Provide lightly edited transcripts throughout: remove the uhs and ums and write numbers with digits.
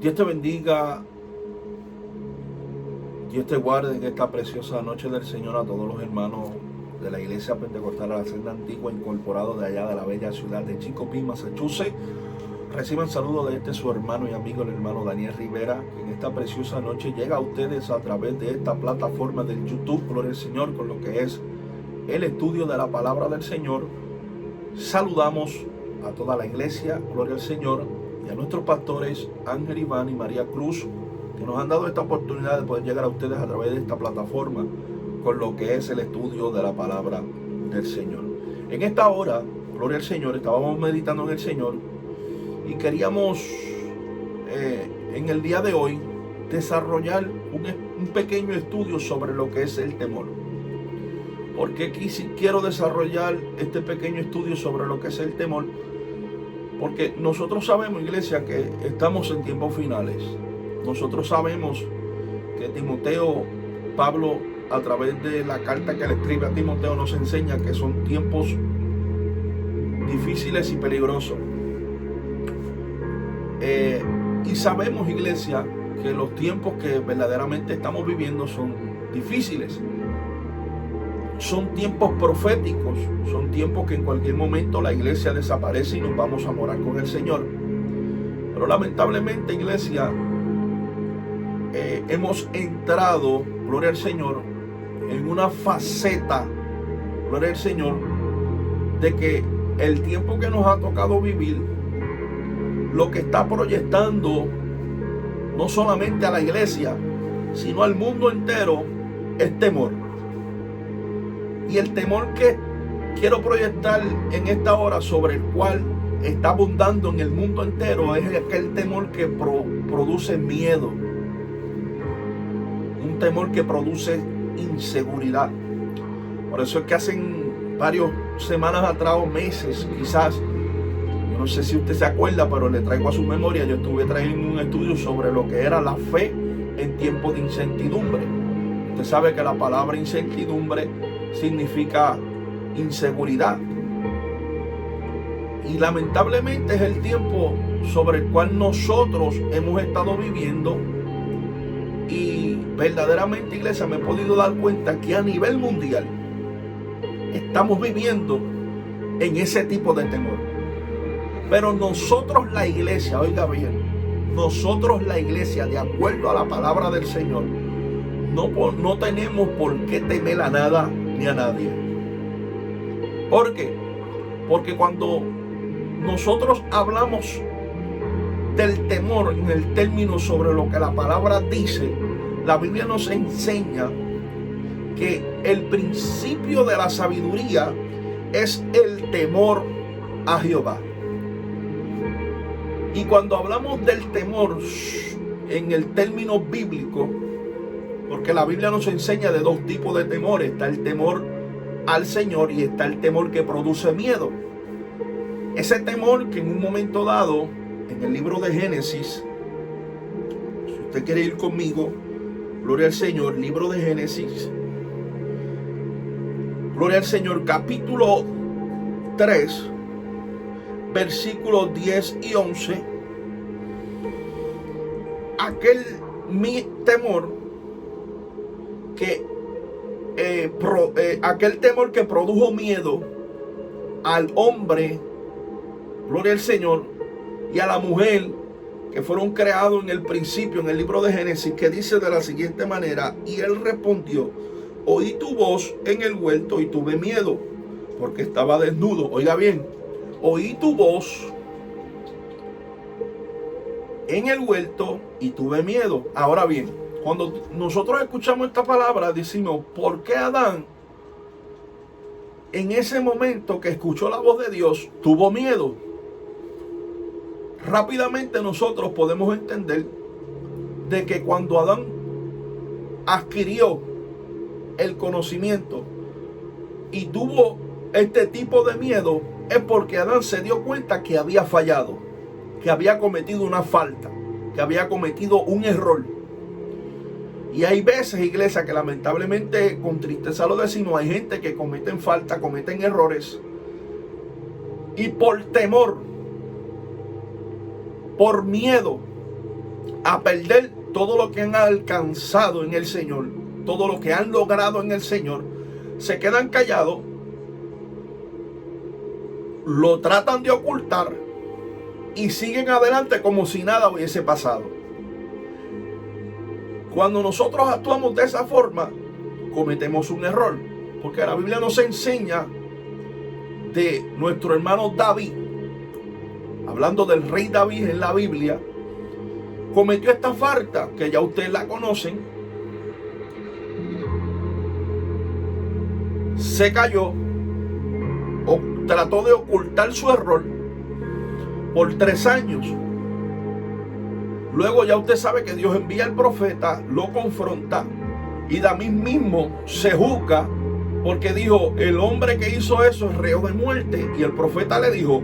Dios te bendiga, Dios te guarde en esta preciosa noche del Señor a todos los hermanos de la Iglesia Pentecostal de la Senda Antigua, incorporados de allá de la bella ciudad de Chicopee, Massachusetts. Reciban saludos de su hermano y amigo, el hermano Daniel Rivera, que en esta preciosa noche llega a ustedes a través de esta plataforma del YouTube, gloria al Señor, con lo que es el estudio de la palabra del Señor. Saludamos a toda la iglesia, gloria al Señor, y a nuestros pastores Ángel Iván y María Cruz, que nos han dado esta oportunidad de poder llegar a ustedes a través de esta plataforma con lo que es el estudio de la palabra del Señor. En esta hora, gloria al Señor, estábamos meditando en el Señor y queríamos en el día de hoy desarrollar un pequeño estudio sobre lo que es el temor. ¿Por qué quiero desarrollar este pequeño estudio sobre lo que es el temor? Porque nosotros sabemos, iglesia, que estamos en tiempos finales. Nosotros sabemos que Pablo, a través de la carta que le escribe a Timoteo, nos enseña que son tiempos difíciles y peligrosos. Y sabemos, iglesia, que los tiempos que verdaderamente estamos viviendo son difíciles. Son tiempos proféticos, son tiempos que en cualquier momento la iglesia desaparece y nos vamos a morar con el Señor. Pero lamentablemente, iglesia, hemos entrado, gloria al Señor, en una faceta, gloria al Señor, de que el tiempo que nos ha tocado vivir, lo que está proyectando no solamente a la iglesia, sino al mundo entero, es temor. Y el temor que quiero proyectar en esta hora, sobre el cual está abundando en el mundo entero, es aquel temor que produce miedo. Un temor que produce inseguridad. Por eso es que hace varias semanas atrás o meses, quizás, yo no sé si usted se acuerda, pero le traigo a su memoria, yo estuve trayendo un estudio sobre lo que era la fe en tiempos de incertidumbre. Usted sabe que la palabra incertidumbre significa inseguridad. Y lamentablemente es el tiempo sobre el cual nosotros hemos estado viviendo. Y verdaderamente, iglesia, me he podido dar cuenta que a nivel mundial estamos viviendo en ese tipo de temor. Pero nosotros, la iglesia, oiga bien, nosotros, la iglesia, de acuerdo a la palabra del Señor, no tenemos por qué temer a nada ni a nadie. ¿Por qué? Porque cuando nosotros hablamos del temor en el término sobre lo que la palabra dice, la Biblia nos enseña que el principio de la sabiduría es el temor a Jehová. Y cuando hablamos del temor en el término bíblico, porque la Biblia nos enseña de dos tipos de temores: está el temor al Señor y está el temor que produce miedo. Ese temor que en un momento dado, en el libro de Génesis, si usted quiere ir conmigo, gloria al Señor, libro de Génesis, gloria al Señor, capítulo 3, versículos 10 y 11, aquel temor aquel temor que produjo miedo al hombre, gloria al Señor, y a la mujer, que fueron creados en el principio, en el libro de Génesis, que dice de la siguiente manera: y él respondió, oí tu voz en el huerto y tuve miedo, porque estaba desnudo. Oiga bien, oí tu voz en el huerto y tuve miedo. Ahora bien, cuando nosotros escuchamos esta palabra, decimos, ¿por qué Adán, en ese momento que escuchó la voz de Dios, tuvo miedo? Rápidamente nosotros podemos entender de que cuando Adán adquirió el conocimiento y tuvo este tipo de miedo, es porque Adán se dio cuenta que había fallado, que había cometido una falta, que había cometido un error. Y hay veces, iglesia, que lamentablemente, con tristeza lo decimos, hay gente que cometen falta, cometen errores, y por temor, por miedo, a perder todo lo que han alcanzado en el Señor, todo lo que han logrado en el Señor, se quedan callados, lo tratan de ocultar y siguen adelante como si nada hubiese pasado. Cuando nosotros actuamos de esa forma, cometemos un error, porque la Biblia nos enseña de nuestro hermano David, hablando del rey David en la Biblia, cometió esta falta que ya ustedes la conocen. Se cayó o trató de ocultar su error por 3 años. Luego ya usted sabe que Dios envía al profeta, lo confronta y David mismo se juzga porque dijo: el hombre que hizo eso es reo de muerte. Y el profeta le dijo: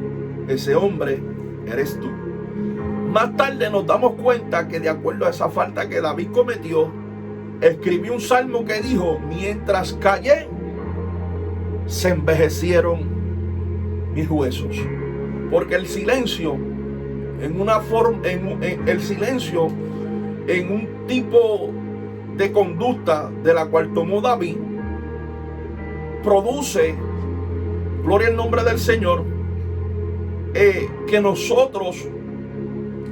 ese hombre eres tú. Más tarde nos damos cuenta que de acuerdo a esa falta que David cometió, escribió un salmo que dijo: mientras callé, se envejecieron mis huesos. Porque el silencio en un tipo de conducta de la cual tomó David, produce, gloria al nombre del Señor, que nosotros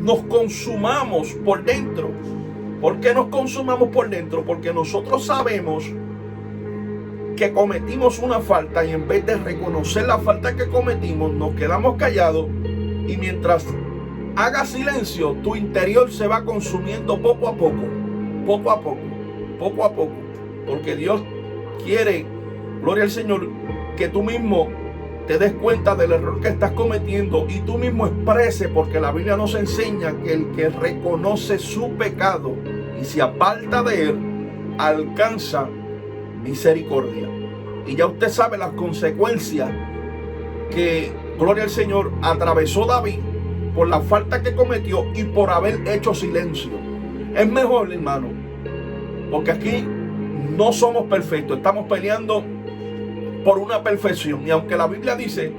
nos consumamos por dentro. ¿Por qué nos consumamos por dentro? Porque nosotros sabemos que cometimos una falta y en vez de reconocer la falta que cometimos, nos quedamos callados, y mientras haga silencio, tu interior se va consumiendo poco a poco, porque Dios quiere, gloria al Señor, que tú mismo te des cuenta del error que estás cometiendo y tú mismo exprese, porque la Biblia nos enseña que el que reconoce su pecado y se aparta de él, alcanza misericordia. Y ya usted sabe las consecuencias que, gloria al Señor, atravesó David por la falta que cometió y por haber hecho silencio. Es mejor, hermano, porque aquí no somos perfectos, estamos peleando por una perfección. Y aunque la Biblia dice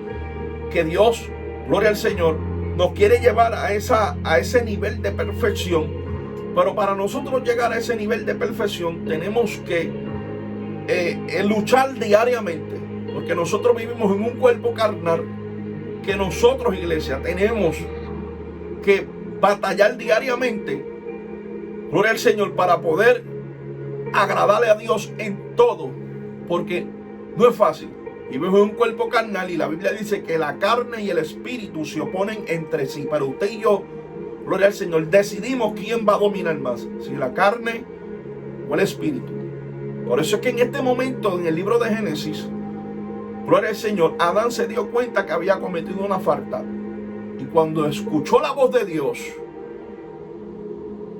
que Dios, gloria al Señor, nos quiere llevar a ese nivel de perfección, pero para nosotros llegar a ese nivel de perfección tenemos que luchar diariamente, porque nosotros vivimos en un cuerpo carnal que nosotros, iglesia, tenemos que batallar diariamente, gloria al Señor, para poder agradarle a Dios en todo, porque no es fácil. Vivimos en un cuerpo carnal y la Biblia dice que la carne y el espíritu se oponen entre sí, pero usted y yo, gloria al Señor, decidimos quién va a dominar más, si la carne o el espíritu. Por eso es que en este momento, en el libro de Génesis, gloria al Señor, Adán se dio cuenta que había cometido una falta. Y cuando escuchó la voz de Dios,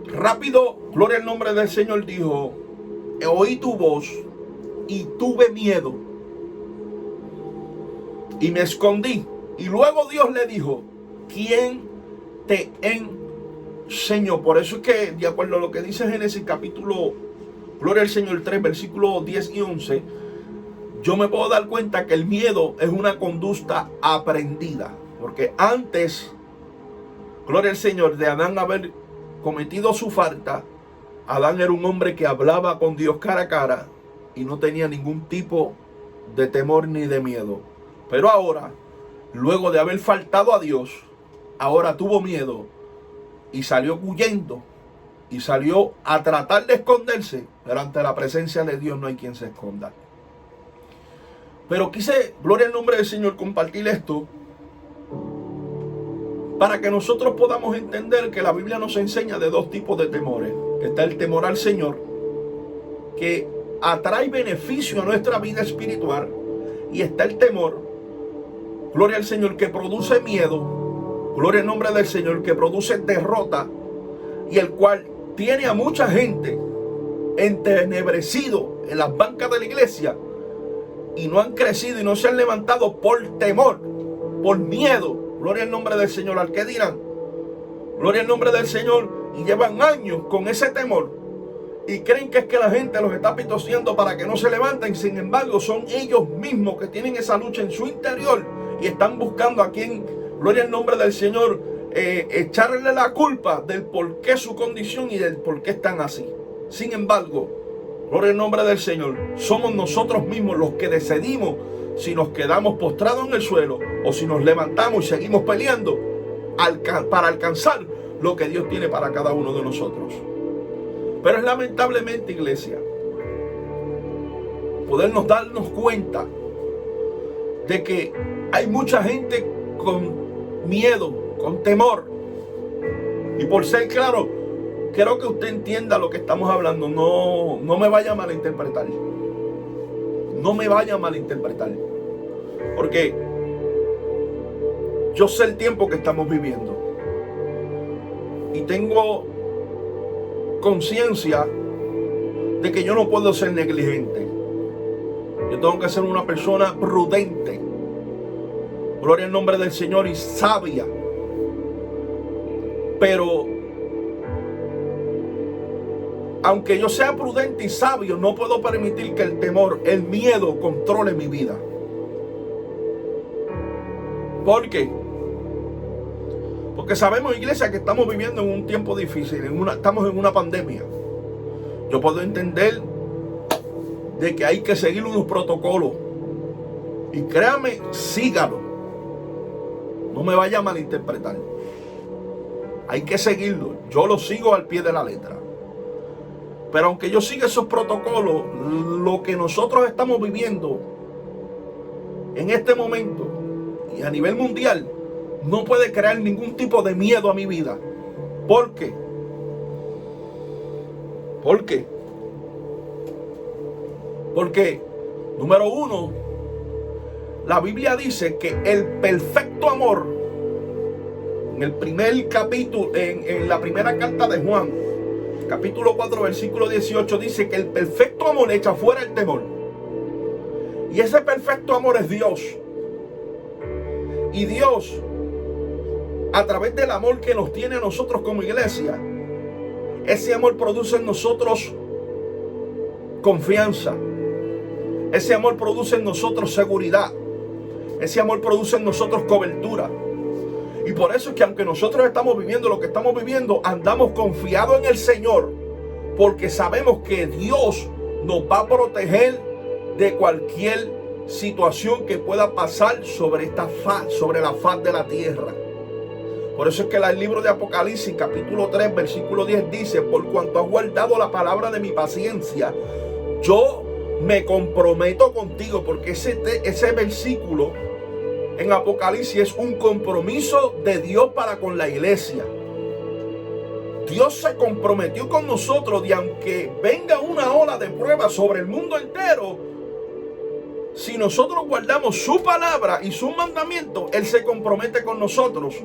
rápido, gloria al nombre del Señor, dijo: oí tu voz y tuve miedo y me escondí. Y luego Dios le dijo: ¿quién te enseñó? Por eso es que, de acuerdo a lo que dice Génesis capítulo, gloria al Señor, 3, versículos 10 y 11, yo me puedo dar cuenta que el miedo es una conducta aprendida. Porque antes, gloria al Señor, de Adán haber cometido su falta, Adán era un hombre que hablaba con Dios cara a cara y no tenía ningún tipo de temor ni de miedo. Pero ahora, luego de haber faltado a Dios, ahora tuvo miedo y salió huyendo y salió a tratar de esconderse. Pero ante la presencia de Dios no hay quien se esconda. Pero quise, gloria al nombre del Señor, compartir esto para que nosotros podamos entender que la Biblia nos enseña de 2 tipos de temores. Está el temor al Señor, que atrae beneficio a nuestra vida espiritual, y está el temor, gloria al Señor, que produce miedo, gloria al nombre del Señor, que produce derrota, y el cual tiene a mucha gente entenebrecido en las bancas de la iglesia y no han crecido y no se han levantado por temor, por miedo. Gloria al nombre del Señor. ¿Al qué dirán? Gloria al nombre del Señor. Y llevan años con ese temor y creen que es que la gente los está pitosiendo para que no se levanten. Sin embargo, son ellos mismos que tienen esa lucha en su interior y están buscando a quien, gloria al nombre del Señor, echarle la culpa del por qué su condición y del por qué están así. Sin embargo, gloria al nombre del Señor, somos nosotros mismos los que decidimos si nos quedamos postrados en el suelo o si nos levantamos y seguimos peleando para alcanzar lo que Dios tiene para cada uno de nosotros. Pero es lamentablemente, iglesia, podernos darnos cuenta de que hay mucha gente con miedo, con temor. Y por ser claro, quiero que usted entienda lo que estamos hablando. No me vaya a malinterpretar. No me vaya a malinterpretar. Porque yo sé el tiempo que estamos viviendo. Y tengo conciencia de que yo no puedo ser negligente. Yo tengo que ser una persona prudente. Gloria al nombre del Señor, y sabia. Pero aunque yo sea prudente y sabio, no puedo permitir que el temor, el miedo controle mi vida. ¿Por qué? Porque sabemos, iglesia, que estamos viviendo en un tiempo difícil, estamos en una pandemia. Yo puedo entender de que hay que seguir unos protocolos. Y créame, sígalo. No me vaya a malinterpretar. Hay que seguirlo. Yo lo sigo al pie de la letra. Pero aunque yo siga esos protocolos, lo que nosotros estamos viviendo en este momento y a nivel mundial no puede crear ningún tipo de miedo a mi vida. ¿Por qué? ¿Por qué? Porque, número uno, la Biblia dice que el perfecto amor, en el primer capítulo, en la primera carta de Juan, capítulo 4, versículo 18, dice que el perfecto amor echa fuera el temor. Y ese perfecto amor es Dios. Y Dios, a través del amor que nos tiene a nosotros como iglesia, ese amor produce en nosotros confianza. Ese amor produce en nosotros seguridad. Ese amor produce en nosotros cobertura. Y por eso es que aunque nosotros estamos viviendo lo que estamos viviendo, andamos confiados en el Señor, porque sabemos que Dios nos va a proteger de cualquier situación que pueda pasar sobre la faz de la tierra. Por eso es que el libro de Apocalipsis, capítulo 3, versículo 10 dice: por cuanto has guardado la palabra de mi paciencia, yo me comprometo contigo. Porque ese versículo en Apocalipsis es un compromiso de Dios para con la iglesia. Dios se comprometió con nosotros, y aunque venga una ola de prueba sobre el mundo entero, si nosotros guardamos su palabra y sus mandamientos, Él se compromete con nosotros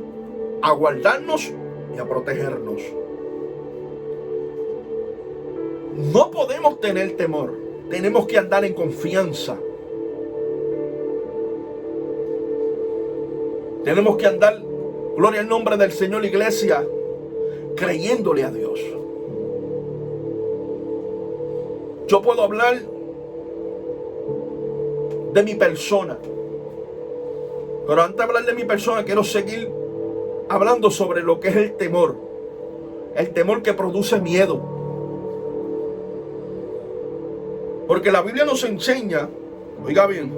a guardarnos y a protegernos. No podemos tener temor, tenemos que andar en confianza. Tenemos que andar, gloria al nombre del Señor, iglesia, creyéndole a Dios. Yo puedo hablar de mi persona, pero antes de hablar de mi persona, quiero seguir hablando sobre lo que es el temor. El temor que produce miedo. Porque la Biblia nos enseña, oiga bien,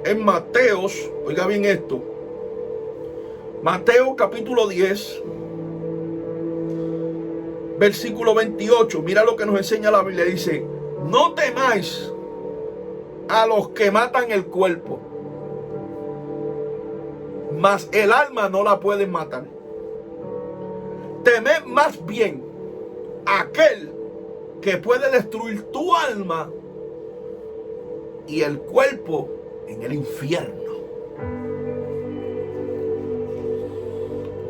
en Mateos, oiga bien esto, Mateo capítulo 10, versículo 28, mira lo que nos enseña la Biblia. Dice: no temáis a los que matan el cuerpo, mas el alma no la pueden matar. Temed más bien a aquel que puede destruir tu alma y el cuerpo en el infierno.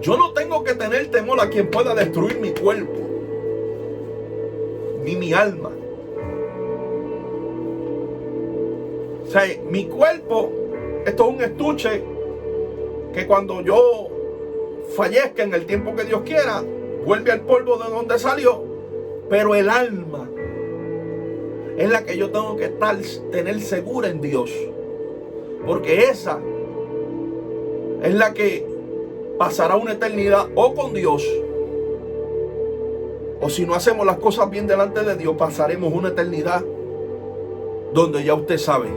Yo no tengo que tener temor a quien pueda destruir mi cuerpo ni mi alma. O sea, mi cuerpo, esto es un estuche que cuando yo fallezca en el tiempo que Dios quiera, vuelve al polvo de donde salió. Pero el alma es la que yo tengo que tener segura en Dios, porque esa es la que pasará una eternidad o con Dios, o si no hacemos las cosas bien delante de Dios, pasaremos una eternidad donde ya usted sabe.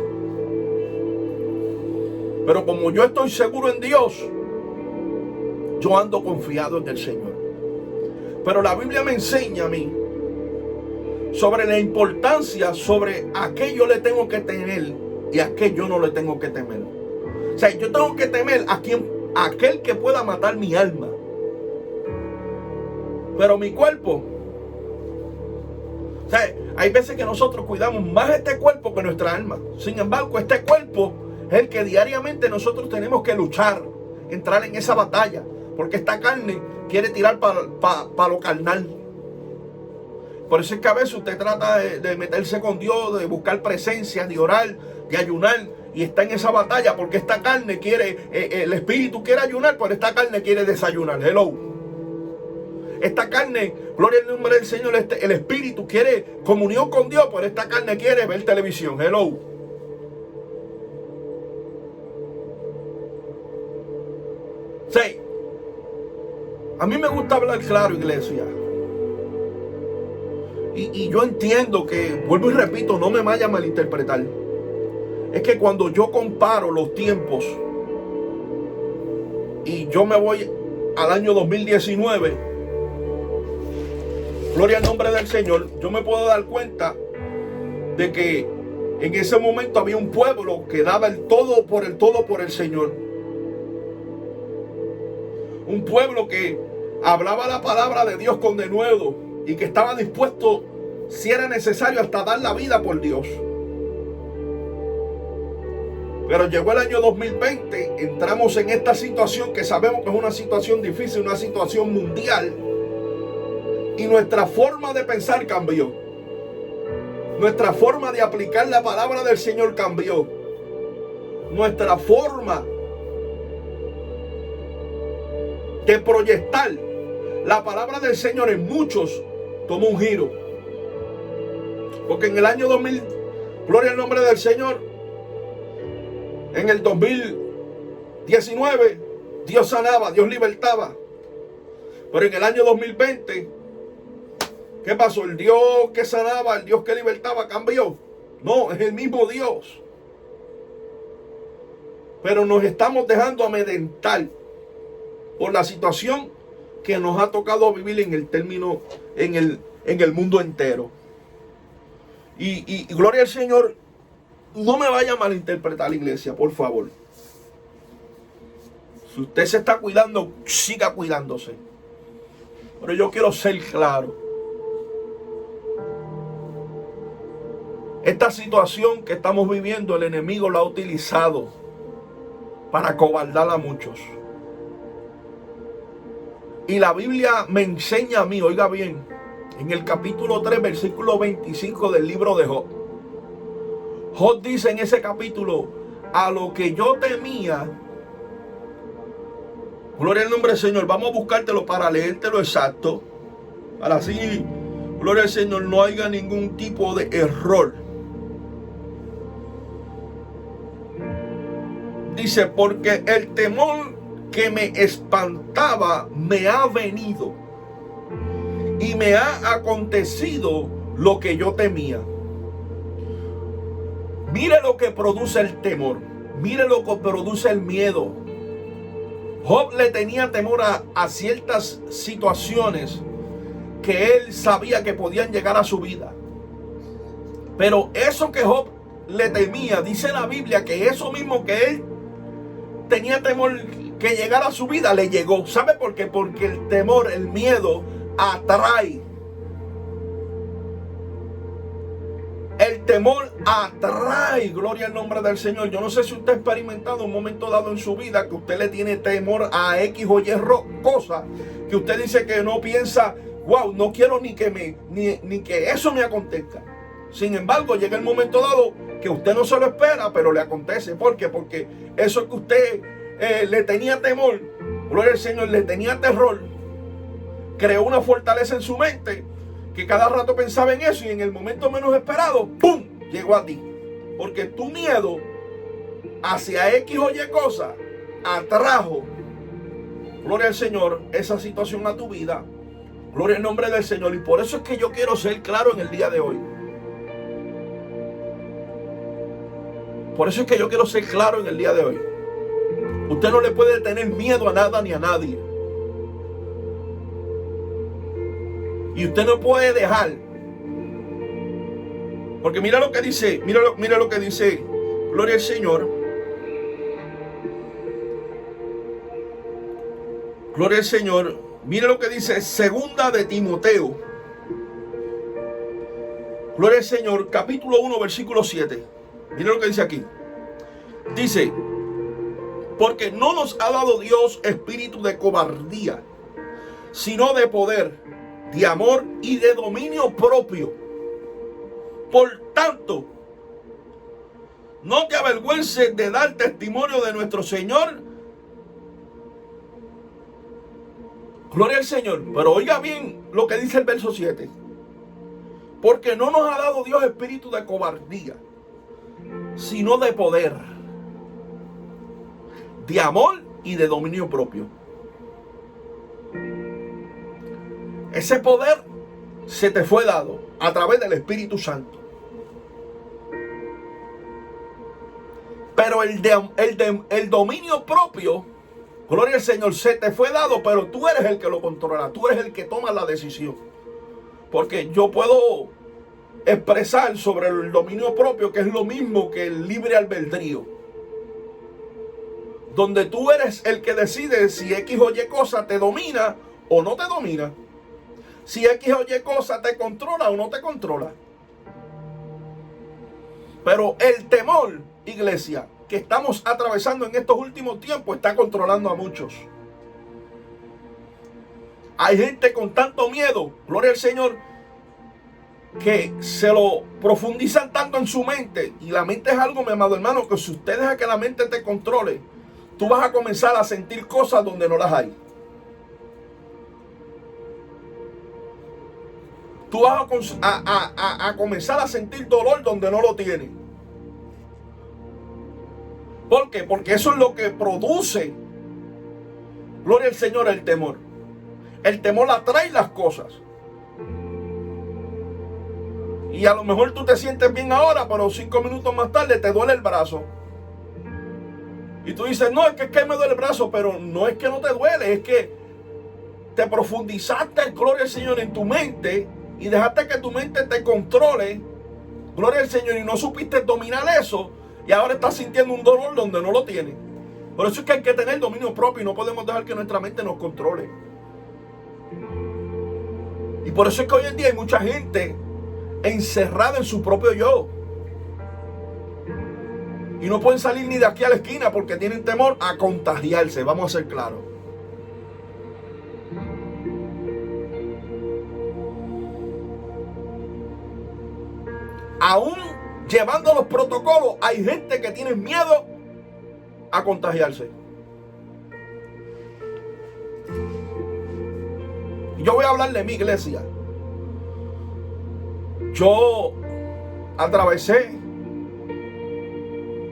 Pero como yo estoy seguro en Dios, yo ando confiado en el Señor. Pero la Biblia me enseña a mí sobre la importancia, sobre a qué yo le tengo que temer y a qué yo no le tengo que temer. O sea, yo tengo que temer a aquel que pueda matar mi alma. Pero mi cuerpo, o sea, hay veces que nosotros cuidamos más este cuerpo que nuestra alma. Sin embargo, este cuerpo es el que diariamente nosotros tenemos que luchar, entrar en esa batalla. Porque esta carne quiere tirar para lo carnal. Por eso es que a veces usted trata de meterse con Dios, de buscar presencia, de orar, de ayunar. Y está en esa batalla porque esta carne quiere, el espíritu quiere ayunar, pero esta carne quiere desayunar. Hello. Esta carne, gloria al nombre del Señor, el espíritu quiere comunión con Dios, pero esta carne quiere ver televisión. Hello. Sí. A mí me gusta hablar claro, iglesia. Y yo entiendo que, vuelvo y repito, no me vaya a malinterpretar. Es que cuando yo comparo los tiempos y yo me voy al año 2019, gloria al nombre del Señor, yo me puedo dar cuenta de que en ese momento había un pueblo que daba el todo por el Señor. Un pueblo que hablaba la palabra de Dios con denuedo y que estaba dispuesto, si era necesario, hasta dar la vida por Dios. Pero llegó el año 2020, entramos en esta situación que sabemos que es una situación difícil, una situación mundial, y nuestra forma de pensar cambió. Nuestra forma de aplicar la palabra del Señor cambió. Nuestra forma de proyectar la palabra del Señor en muchos tomó un giro. Porque en el año 2000, gloria al nombre del Señor, en el 2019 Dios sanaba, Dios libertaba. Pero en el año 2020, ¿qué pasó? El Dios que sanaba, el Dios que libertaba cambió. No, es el mismo Dios. Pero nos estamos dejando amedrentar por la situación que nos ha tocado vivir en el término, en el mundo entero. Y gloria al Señor, no me vaya a malinterpretar, la iglesia, por favor. Si usted se está cuidando, siga cuidándose. Pero yo quiero ser claro. Esta situación que estamos viviendo, el enemigo la ha utilizado para acobardar a muchos. Y la Biblia me enseña a mí, oiga bien, en el capítulo 3, versículo 25 del libro de Job. Job dice en ese capítulo: a lo que yo temía, gloria al nombre del Señor, vamos a buscártelo para leértelo exacto, para así, gloria al Señor, no haya ningún tipo de error. Dice: porque el temor que me espantaba me ha venido y me ha acontecido lo que yo temía. Mire lo que produce el temor. Mire lo que produce el miedo. Job le tenía temor a ciertas situaciones que él sabía que podían llegar a su vida. Pero eso que Job le temía, dice la Biblia que eso mismo que él tenía temor que llegara a su vida, le llegó. ¿Sabe por qué? Porque el temor, el miedo atrae. El temor atrae, gloria al nombre del Señor. Yo no sé si usted ha experimentado un momento dado en su vida que usted le tiene temor a X o Y cosa, que usted dice que no piensa, wow, no quiero ni que eso me acontezca. Sin embargo, llega el momento dado que usted no se lo espera, pero le acontece. ¿Por qué? Porque eso que usted le tenía temor, gloria al Señor, le tenía terror, creó una fortaleza en su mente que cada rato pensaba en eso, y en el momento menos esperado, ¡pum!, llegó a ti. Porque tu miedo hacia X o Y cosa atrajo gloria al Señor, esa situación a tu vida. Gloria al nombre del Señor. Y por eso es que yo quiero ser claro en el día de hoy. Por eso es que yo quiero ser claro en el día de hoy. Usted no le puede tener miedo a nada ni a nadie. Y usted no puede dejar. Porque mira lo que dice, mira lo que dice, gloria al Señor. Gloria al Señor. Mira lo que dice segunda de Timoteo. Gloria al Señor, capítulo 1, versículo 7. Mira lo que dice aquí. Dice, porque no nos ha dado Dios espíritu de cobardía, sino de poder, de amor y de dominio propio. Por tanto, no te avergüences de dar testimonio de nuestro Señor. Gloria al Señor. Pero oiga bien lo que dice el verso 7. Porque no nos ha dado Dios espíritu de cobardía, sino de poder, de amor y de dominio propio. Ese poder se te fue dado a través del Espíritu Santo. Pero el dominio propio, gloria al Señor, se te fue dado, pero tú eres el que lo controla, tú eres el que toma la decisión. Porque yo puedo expresar sobre el dominio propio, que es lo mismo que el libre albedrío, donde tú eres el que decide si X o Y cosa te domina o no te domina, si X o Y cosa te controla o no te controla. Pero el temor, iglesia, que estamos atravesando en estos últimos tiempos está controlando a muchos. Hay gente con tanto miedo, gloria al Señor, que se lo profundizan tanto en su mente. Y la mente es algo, mi amado hermano, que si usted deja que la mente te controle, tú vas a comenzar a sentir cosas donde no las hay. Tú vas a comenzar a sentir dolor donde no lo tienes. ¿Por qué? Porque eso es lo que produce, gloria al Señor, el temor. El temor atrae las cosas. Y a lo mejor tú te sientes bien ahora, pero 5 minutos más tarde te duele el brazo. Y tú dices, no, es que me duele el brazo, pero no es que no te duele, es que te profundizaste, gloria al Señor, en tu mente y dejaste que tu mente te controle, gloria al Señor, y no supiste dominar eso y ahora estás sintiendo un dolor donde no lo tienes. Por eso es que hay que tener dominio propio y no podemos dejar que nuestra mente nos controle. Y por eso es que hoy en día hay mucha gente encerrada en su propio yo. Y no pueden salir ni de aquí a la esquina porque tienen temor a contagiarse. Vamos a ser claros. Aún llevando los protocolos, hay gente que tiene miedo a contagiarse. Y yo voy a hablar de mi iglesia. Yo atravesé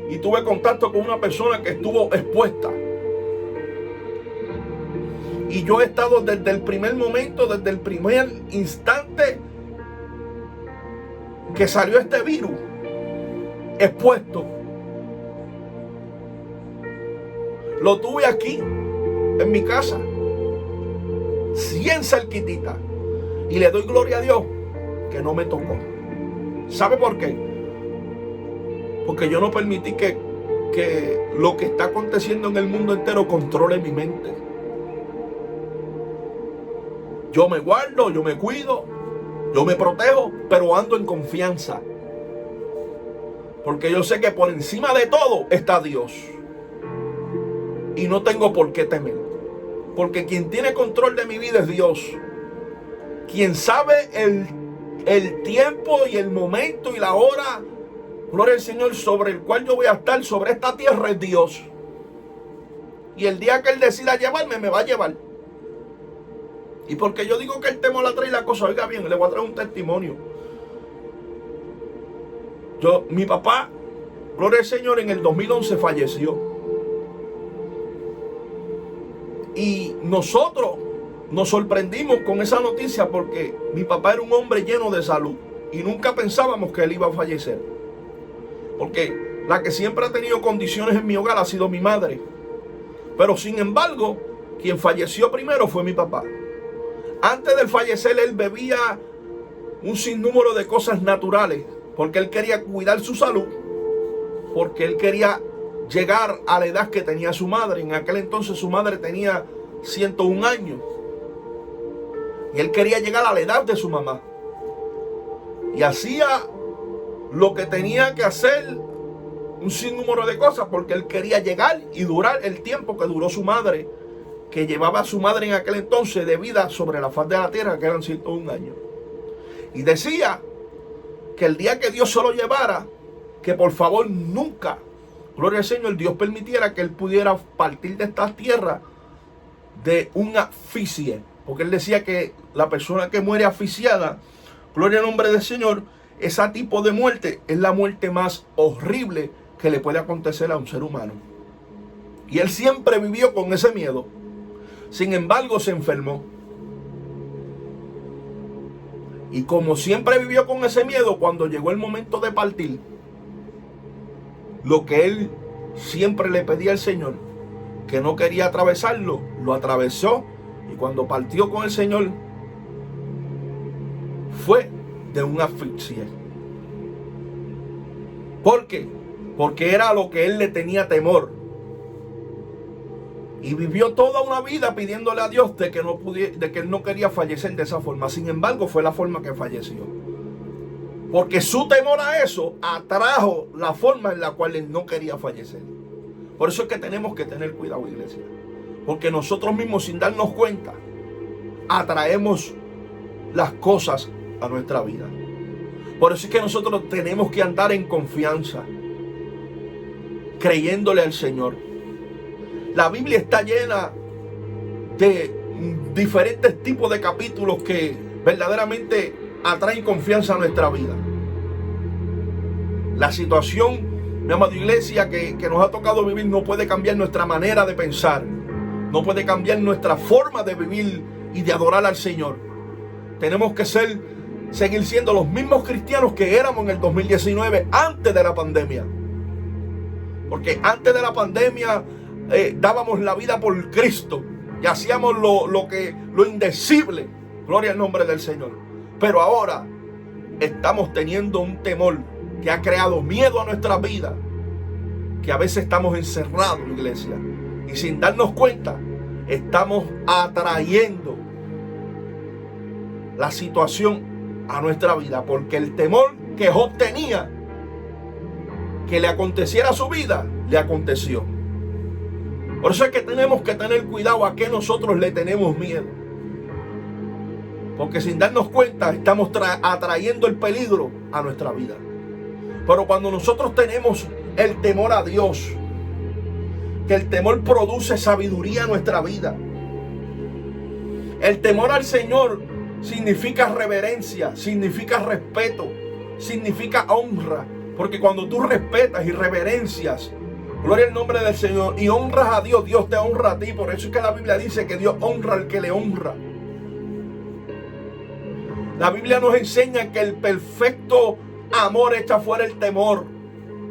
y tuve contacto con una persona que estuvo expuesta. Y yo he estado desde el primer momento, desde el primer instante que salió este virus, expuesto. Lo tuve aquí, en mi casa, 100 cerquitita. Y le doy gloria a Dios que no me tocó. ¿Sabe por qué? Porque yo no permití que lo que está aconteciendo en el mundo entero controle mi mente. Yo me guardo, yo me cuido, yo me protejo, pero ando en confianza. Porque yo sé que por encima de todo está Dios. Y no tengo por qué temer. Porque quien tiene control de mi vida es Dios. Quien sabe el tiempo y el momento y la hora, gloria al Señor, sobre el cual yo voy a estar sobre esta tierra es Dios. Y el día que Él decida llevarme, me va a llevar. Y porque yo digo que el temor atrae la cosa, oiga bien, le voy a traer un testimonio. Mi papá, gloria al Señor, en el 2011 falleció. Y nosotros nos sorprendimos con esa noticia porque mi papá era un hombre lleno de salud y nunca pensábamos que él iba a fallecer. Porque la que siempre ha tenido condiciones en mi hogar ha sido mi madre. Pero sin embargo, quien falleció primero fue mi papá. Antes de fallecer, él bebía un sinnúmero de cosas naturales porque él quería cuidar su salud, porque él quería llegar a la edad que tenía su madre. En aquel entonces su madre tenía 101 años. Y él quería llegar a la edad de su mamá. Y hacía lo que tenía que hacer, un sinnúmero de cosas, porque él quería llegar y durar el tiempo que duró su madre, que llevaba a su madre en aquel entonces de vida sobre la faz de la tierra, que eran 101 años. Y decía que el día que Dios se lo llevara, que por favor nunca, gloria al Señor, Dios permitiera que él pudiera partir de esta tierra de un asfixia. Porque él decía que la persona que muere asfixiada, gloria al nombre del Señor, ese tipo de muerte es la muerte más horrible que le puede acontecer a un ser humano. Y él siempre vivió con ese miedo. Sin embargo, se enfermó. Y como siempre vivió con ese miedo, cuando llegó el momento de partir, lo que él siempre le pedía al Señor, que no quería atravesarlo, lo atravesó. Y cuando partió con el Señor, fue de un asfixia. ¿Por qué? Porque era lo que él le tenía temor. Y vivió toda una vida pidiéndole a Dios de que él no quería fallecer de esa forma. Sin embargo, fue la forma que falleció. Porque su temor a eso atrajo la forma en la cual él no quería fallecer. Por eso es que tenemos que tener cuidado, iglesia. Porque nosotros mismos, sin darnos cuenta, atraemos las cosas a nuestra vida. Por eso es que nosotros tenemos que andar en confianza, creyéndole al Señor. La Biblia está llena de diferentes tipos de capítulos que verdaderamente atraen confianza a nuestra vida. La situación, mi amada iglesia, que nos ha tocado vivir no puede cambiar nuestra manera de pensar. No puede cambiar nuestra forma de vivir y de adorar al Señor. Tenemos que seguir siendo los mismos cristianos que éramos en el 2019, antes de la pandemia. Porque antes de la pandemia dábamos la vida por Cristo y hacíamos lo indecible. Gloria al nombre del Señor. Pero ahora estamos teniendo un temor que ha creado miedo a nuestra vida, que a veces estamos encerrados, iglesia, y sin darnos cuenta estamos atrayendo la situación a nuestra vida, porque el temor que Job tenía que le aconteciera a su vida, le aconteció. Por eso es que tenemos que tener cuidado a qué nosotros le tenemos miedo, porque sin darnos cuenta estamos atrayendo el peligro a nuestra vida. Pero cuando nosotros tenemos el temor a Dios, que el temor produce sabiduría en nuestra vida. El temor al Señor significa reverencia, significa respeto, significa honra. Porque cuando tú respetas y reverencias, gloria al nombre del Señor, y honras a Dios, Dios te honra a ti. Por eso es que la Biblia dice que Dios honra al que le honra. La Biblia nos enseña que el perfecto amor echa fuera el temor.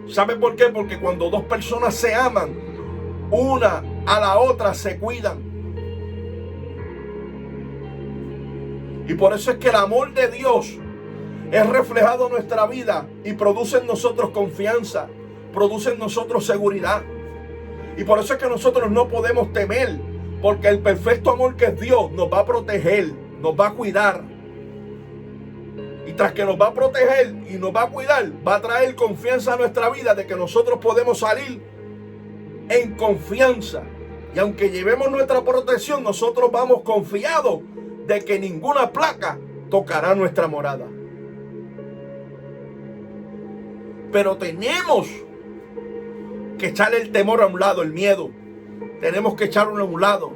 ¿Sabe por qué? Porque cuando dos personas se aman, una a la otra se cuidan. Y por eso es que el amor de Dios es reflejado en nuestra vida y produce en nosotros confianza, produce en nosotros seguridad. Y por eso es que nosotros no podemos temer, porque el perfecto amor que es Dios nos va a proteger, nos va a cuidar. Y tras que nos va a proteger y nos va a cuidar, va a traer confianza a nuestra vida de que nosotros podemos salir en confianza. Y aunque llevemos nuestra protección, nosotros vamos confiados de que ninguna plaga tocará nuestra morada. Pero tenemos que echarle el temor a un lado, el miedo. Tenemos que echarlo a un lado.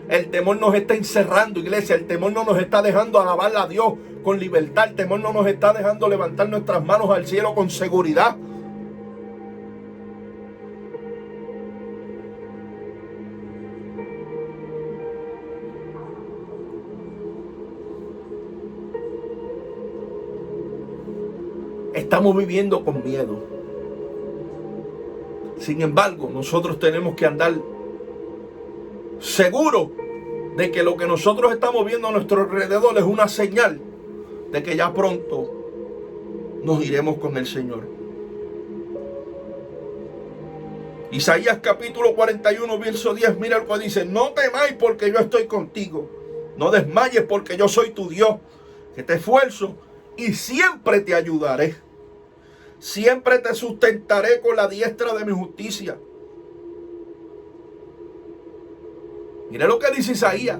El temor nos está encerrando, iglesia. El temor no nos está dejando alabar a Dios con libertad. El temor no nos está dejando levantar nuestras manos al cielo con seguridad. estamos viviendo con miedo. Sin embargo, nosotros tenemos que andar seguros de que lo que nosotros estamos viendo a nuestro alrededor es una señal de que ya pronto nos iremos con el Señor. Isaías capítulo 41, verso 10, mira lo que dice: no temáis porque yo estoy contigo, no desmayes porque yo soy tu Dios, que te esfuerzo y siempre te ayudaré. Siempre te sustentaré con la diestra de mi justicia. Mire lo que dice Isaías.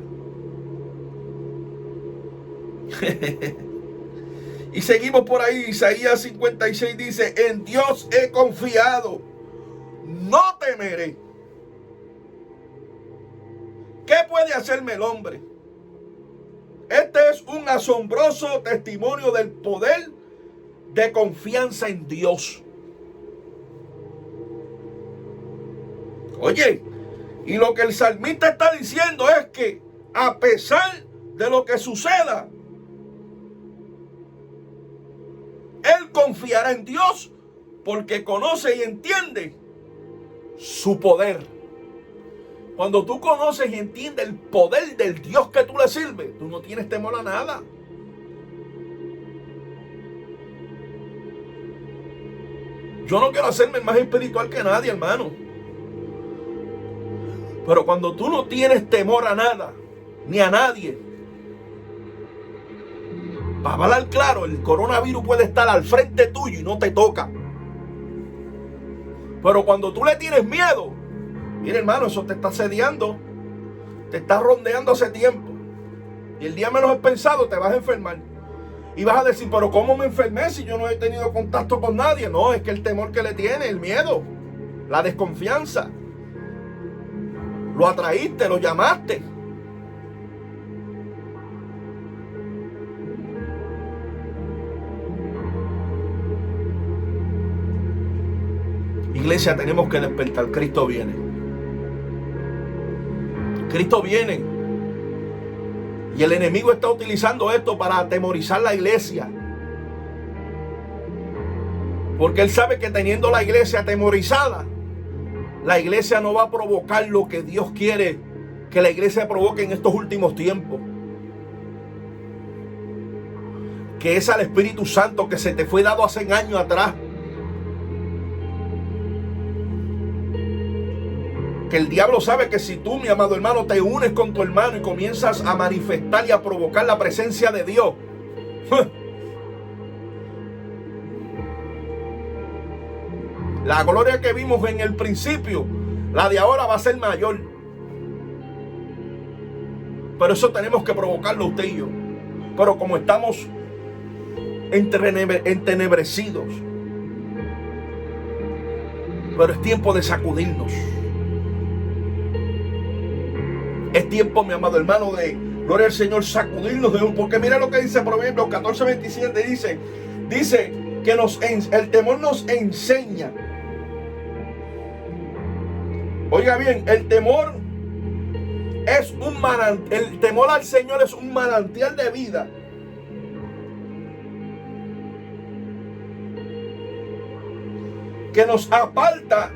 Y seguimos por ahí. Isaías 56 dice: en Dios he confiado, no temeré. ¿Qué puede hacerme el hombre? Este es un asombroso testimonio del poder de confianza en Dios. Oye, y lo que el salmista está diciendo es que a pesar de lo que suceda, él confiará en Dios porque conoce y entiende su poder. Cuando tú conoces y entiendes el poder del Dios que tú le sirves, tú no tienes temor a nada. Yo no quiero hacerme más espiritual que nadie, hermano. Pero cuando tú no tienes temor a nada, ni a nadie, para hablar claro, el coronavirus puede estar al frente tuyo y no te toca. Pero cuando tú le tienes miedo, mira, hermano, eso te está asediando, te está rondeando hace tiempo. Y el día menos pensado te vas a enfermar. Y vas a decir: pero ¿cómo me enfermé si yo no he tenido contacto con nadie? No, es que el temor que le tiene, el miedo, la desconfianza. Lo atraíste, lo llamaste. Iglesia, tenemos que despertar. Cristo viene. Cristo viene. Y el enemigo está utilizando esto para atemorizar la iglesia. Porque él sabe que teniendo la iglesia atemorizada, la iglesia no va a provocar lo que Dios quiere que la iglesia provoque en estos últimos tiempos. Que es al Espíritu Santo que se te fue dado hace años atrás. Que el diablo sabe que si tú, mi amado hermano, te unes con tu hermano y comienzas a manifestar y a provocar la presencia de Dios, la gloria que vimos en el principio, la de ahora va a ser mayor. Pero eso tenemos que provocarlo usted y yo. Pero como estamos entenebrecidos, pero es tiempo de sacudirnos. Es tiempo, mi amado hermano, de, gloria al Señor, sacudirnos de un... Porque mira lo que dice Proverbios 14:27, dice que el temor nos enseña. Oiga bien, el temor es un manantial, el temor al Señor es un manantial de vida. Que nos aparta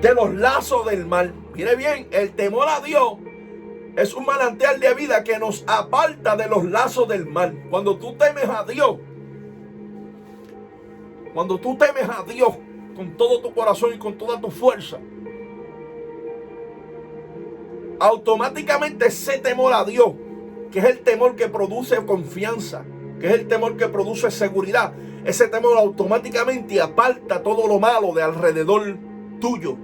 de los lazos del mal. Mire bien, el temor a Dios es un manantial de vida que nos aparta de los lazos del mal. Cuando tú temes a Dios, con todo tu corazón y con toda tu fuerza, automáticamente ese temor a Dios, que es el temor que produce confianza, que es el temor que produce seguridad, ese temor automáticamente aparta todo lo malo de alrededor tuyo.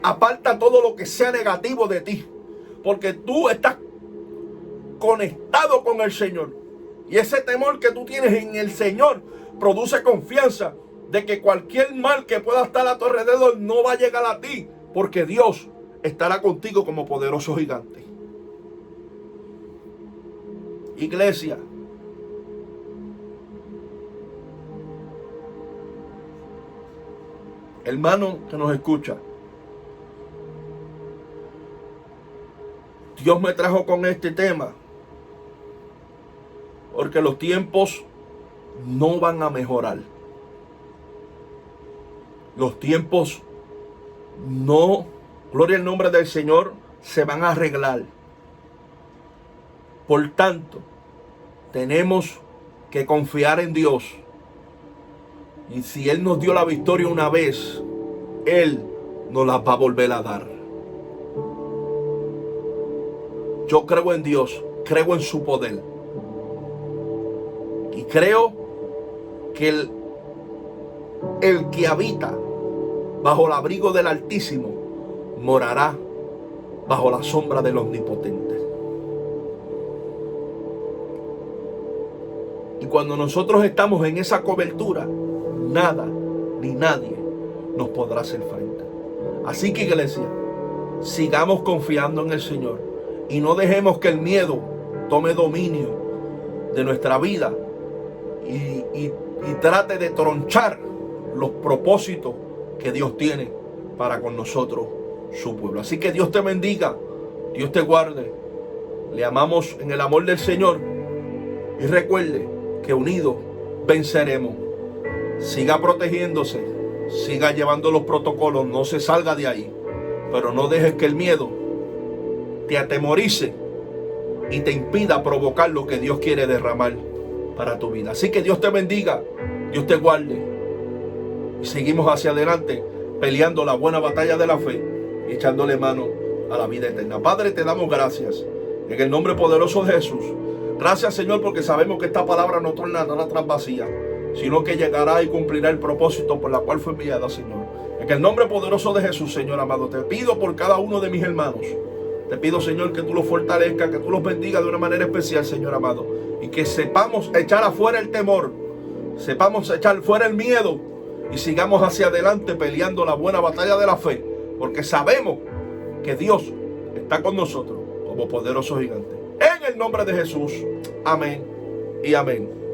Aparta todo lo que sea negativo de ti, porque tú estás conectado con el Señor. Y ese temor que tú tienes en el Señor produce confianza de que cualquier mal que pueda estar a tu alrededor no va a llegar a ti, porque Dios estará contigo como poderoso gigante. Iglesia, hermano que nos escucha, Dios me trajo con este tema porque los tiempos no van a mejorar. Los tiempos no, gloria al nombre del Señor, se van a arreglar. Por tanto, tenemos que confiar en Dios. Y si Él nos dio la victoria una vez, Él nos la va a volver a dar. Yo creo en Dios, creo en su poder. Y creo que el que habita bajo el abrigo del Altísimo morará bajo la sombra del Omnipotente. Y cuando nosotros estamos en esa cobertura, nada ni nadie nos podrá hacer frente. Así que, iglesia, sigamos confiando en el Señor y no dejemos que el miedo tome dominio de nuestra vida y trate de tronchar los propósitos que Dios tiene para con nosotros, su pueblo. Así que Dios te bendiga, Dios te guarde. Le amamos en el amor del Señor y recuerde que unidos venceremos. Siga protegiéndose, siga llevando los protocolos, no se salga de ahí, pero no dejes que el miedo te atemorice y te impida provocar lo que Dios quiere derramar para tu vida. Así que Dios te bendiga, Dios te guarde y seguimos hacia adelante peleando la buena batalla de la fe y echándole mano a la vida eterna. Padre, te damos gracias en el nombre poderoso de Jesús. Gracias, Señor, porque sabemos que esta palabra no torna nada atrás vacía, sino que llegará y cumplirá el propósito por la cual fue enviada, Señor. En el nombre poderoso de Jesús, Señor amado, te pido por cada uno de mis hermanos. Te pido, Señor, que tú los fortalezcas, que tú los bendigas de una manera especial, Señor amado. Y que sepamos echar afuera el temor, sepamos echar fuera el miedo y sigamos hacia adelante peleando la buena batalla de la fe. Porque sabemos que Dios está con nosotros como poderoso gigante. En el nombre de Jesús, amén y amén.